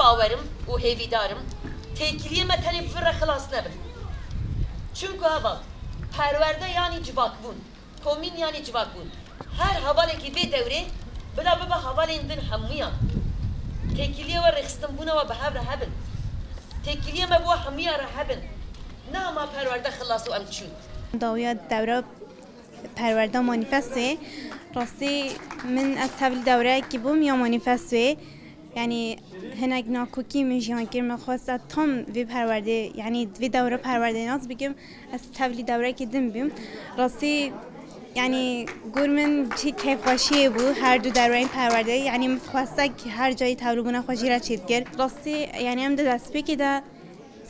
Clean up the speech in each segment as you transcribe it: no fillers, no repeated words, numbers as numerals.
باورم و هیویدارم تکیلیه متنی بفره خلاص نبن چونکو هوا پرورده یعنی جواک بون کومین یعنی جواک بون هر حواله که به دوره بلا ببا حواله اندن همویان تکیلیه و رخستن بونه و به هبره هبن تکیلیه ما بوا همویا را هبن نه ما پرورده خلاص و امچود داویا دوره پرورده مانیفسته راستی من از طول دوره که بوم یا مانیفسته یعنی هنگ ناکوکی میشیان که من خواست تام وی پرورده یعنی وی دوره پرورده ناز بگم از طول دوره که دم بیم راستی یعنی گرمن چی کیف خوشی بود هر دو دوره این پرورده یعنی مخواسته که هر جایی طولبونه خوشی را چید کرد راستی یعنی هم دست بی که ده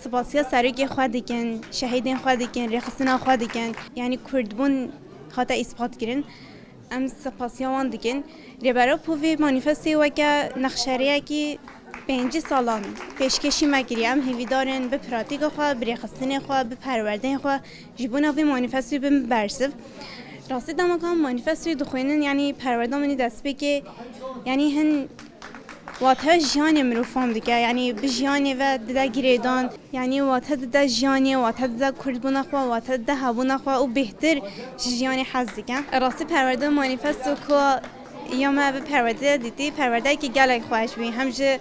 سپاسیا سریع خود دیگن شهیدین خود دیگن رخصنا خود دیگن یعنی کردبون خاطر اثبات کردن ام سپاسیا وان دیگن ریبرا پوی مانیفستی و که نقشریه کی 5 سالان پیشکشی مگیری ام هیویدارن به پراتیک خود به رخصتن خود به پروردن خود جبونا وی مانیفستی به برسف راستی دماغم مانیفستی دخوینن یعنی پرورده منی دست به که یعنی هن واتها جیانی مروفام دیگه یعنی به جیانی و دده گریدان یعنی واتها دده جیانی واتها دده کردبون خوا واتها دده هبون خوا و بهتر جیانی حز دیگه راستی پرورده مانیفست و که یا ما به پرورده دیدی پرورده که گلک خواهش بین همجه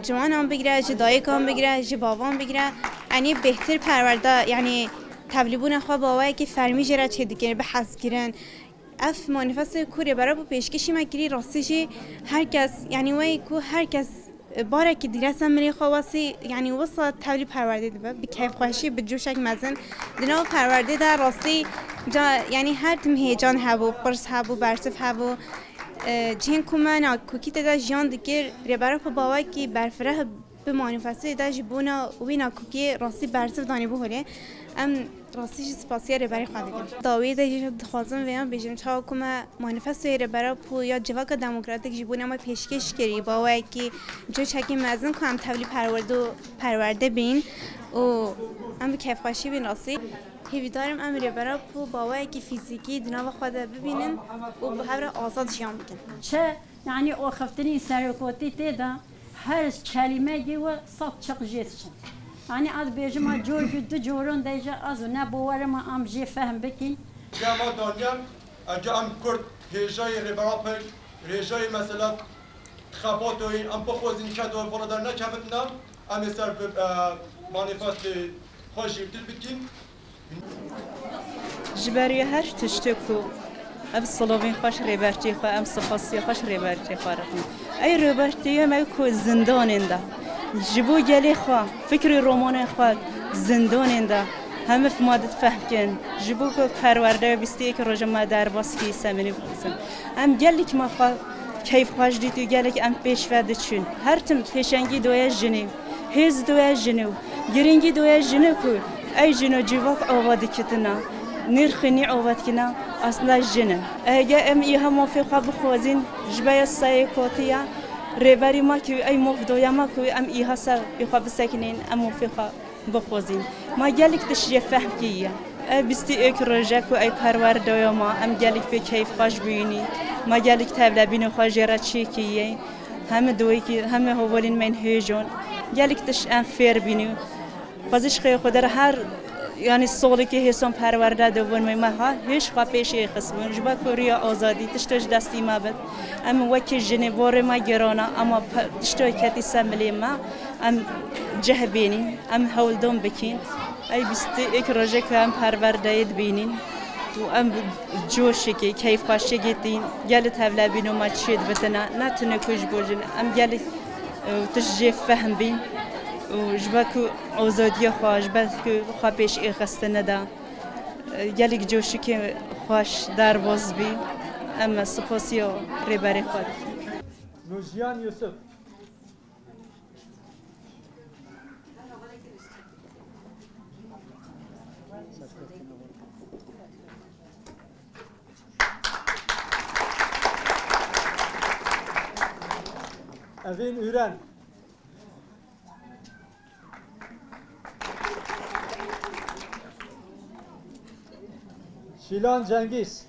جوان هم بگیره جدایی هم بگیره جبابان بگیره یعنی بهتر پرورده یعنی تبلیبون خوا باوایی که فرمی جره چه دیگه به حز گیرن اف مانیفست کوری برای با پیشکشی مگیری راستیشی هر کس یعنی وای کو هر کس باره که دیرسم مری خواسی یعنی وسط تبلی پرورده ده به کیف خوشی به جوشک مزن دینا پرورده ده راستی یعنی هر تم هیجان هبو پرس هبو برسف هبو جن کومن کوکی ده جان دیگر ربره په باوای کی برفره به مانیفست ده جبونا وینا کوکی راستی برسف دانی بوله ام راستیش سپاسیه ربری خواهد داوی دیگه خوازم ویم بیشتر تا کم مانیفست ربرا پو یا جواک دموکراتیک جبونه ما پیشکش کردی باوی که جو چکی مزن کنم تولی پرورده بین و ام کیف خوشی بین راستی هیویدارم ام ربرا پو باوی که فیزیکی دنیا خود ببینن و به هر آزاد جام بکن چه یعنی آخفتنی سرکوتی تیدا هر کلمه گیو صد چق جیسش یعنی از بیشتر جور دو جوران دیجا از نبواره ما امجی فهم بکن. جامعه دنیا جام کرد هجای ربراپل هجای مثلا خبات و این ام بخوزین کد و فرادر نکبتنا ام سر مانیفست خوشی بتل بکن. جبری هر تشتکو ام صلوین خوش ربرتی خو ام سپاسی خوش ربرتی خارقم. ای ربرتی ما کو زندان انده. جبو جلی خوا فکر رمان خوا زندان انده همه فمادت فهم کن جبو که پرورده بیستی که رجم ما در باس کی سمنی بخشم ام جلی که ما خوا کیف خواج دیدی جلی که ام پیش فرد چون هر تم پیشنگی دوی جنیو هیز دوی جنیو گرینگی دوی جنیو کو ای جنو جواک آوادی کتنا نرخنی آواد کنا اصلا جنه اگه ام ایها موافقه بخوازین جبای سایکوتیا ریوری ما که ای مفدویا ما که ام ایها سر بخواب سکنین ام موافقه بخوازین ما جلیک تشریف فهم کیه بیستی ایک رجع که ای پرورده ما ام جلیک به کیف خوش بینی ما جلیک تبلبین خوش را چی کیه همه دوی که همه هوالین من هیجان جلیک تش ام فیر بینی بازش خیلی خود را هر یعنی سالی که حسام پرورده دوون ما ها هیچ خواهیشی خسبون جبا کوریا آزادی تشتوش دستی ما بد اما وکی جنوار ما گرانه اما تشتوی کتی سملی ما ام جهبینی ام هول دوم بکین ای بیستی ایک روزه که ام پرورده اید بینین و ام جوشی که کیف خوشی گیتین گل تبلبین و ما چید بتنا نتونه کج بوجن ام گل تشجیف فهم بین و جبکو آزادی خواهش بس که خواهش ایخسته نده گلیک جوشی که خوش در باز بی اما سپاسی و ریبری خواهد نوزیان یوسف اوین ایران شیلان جنگیز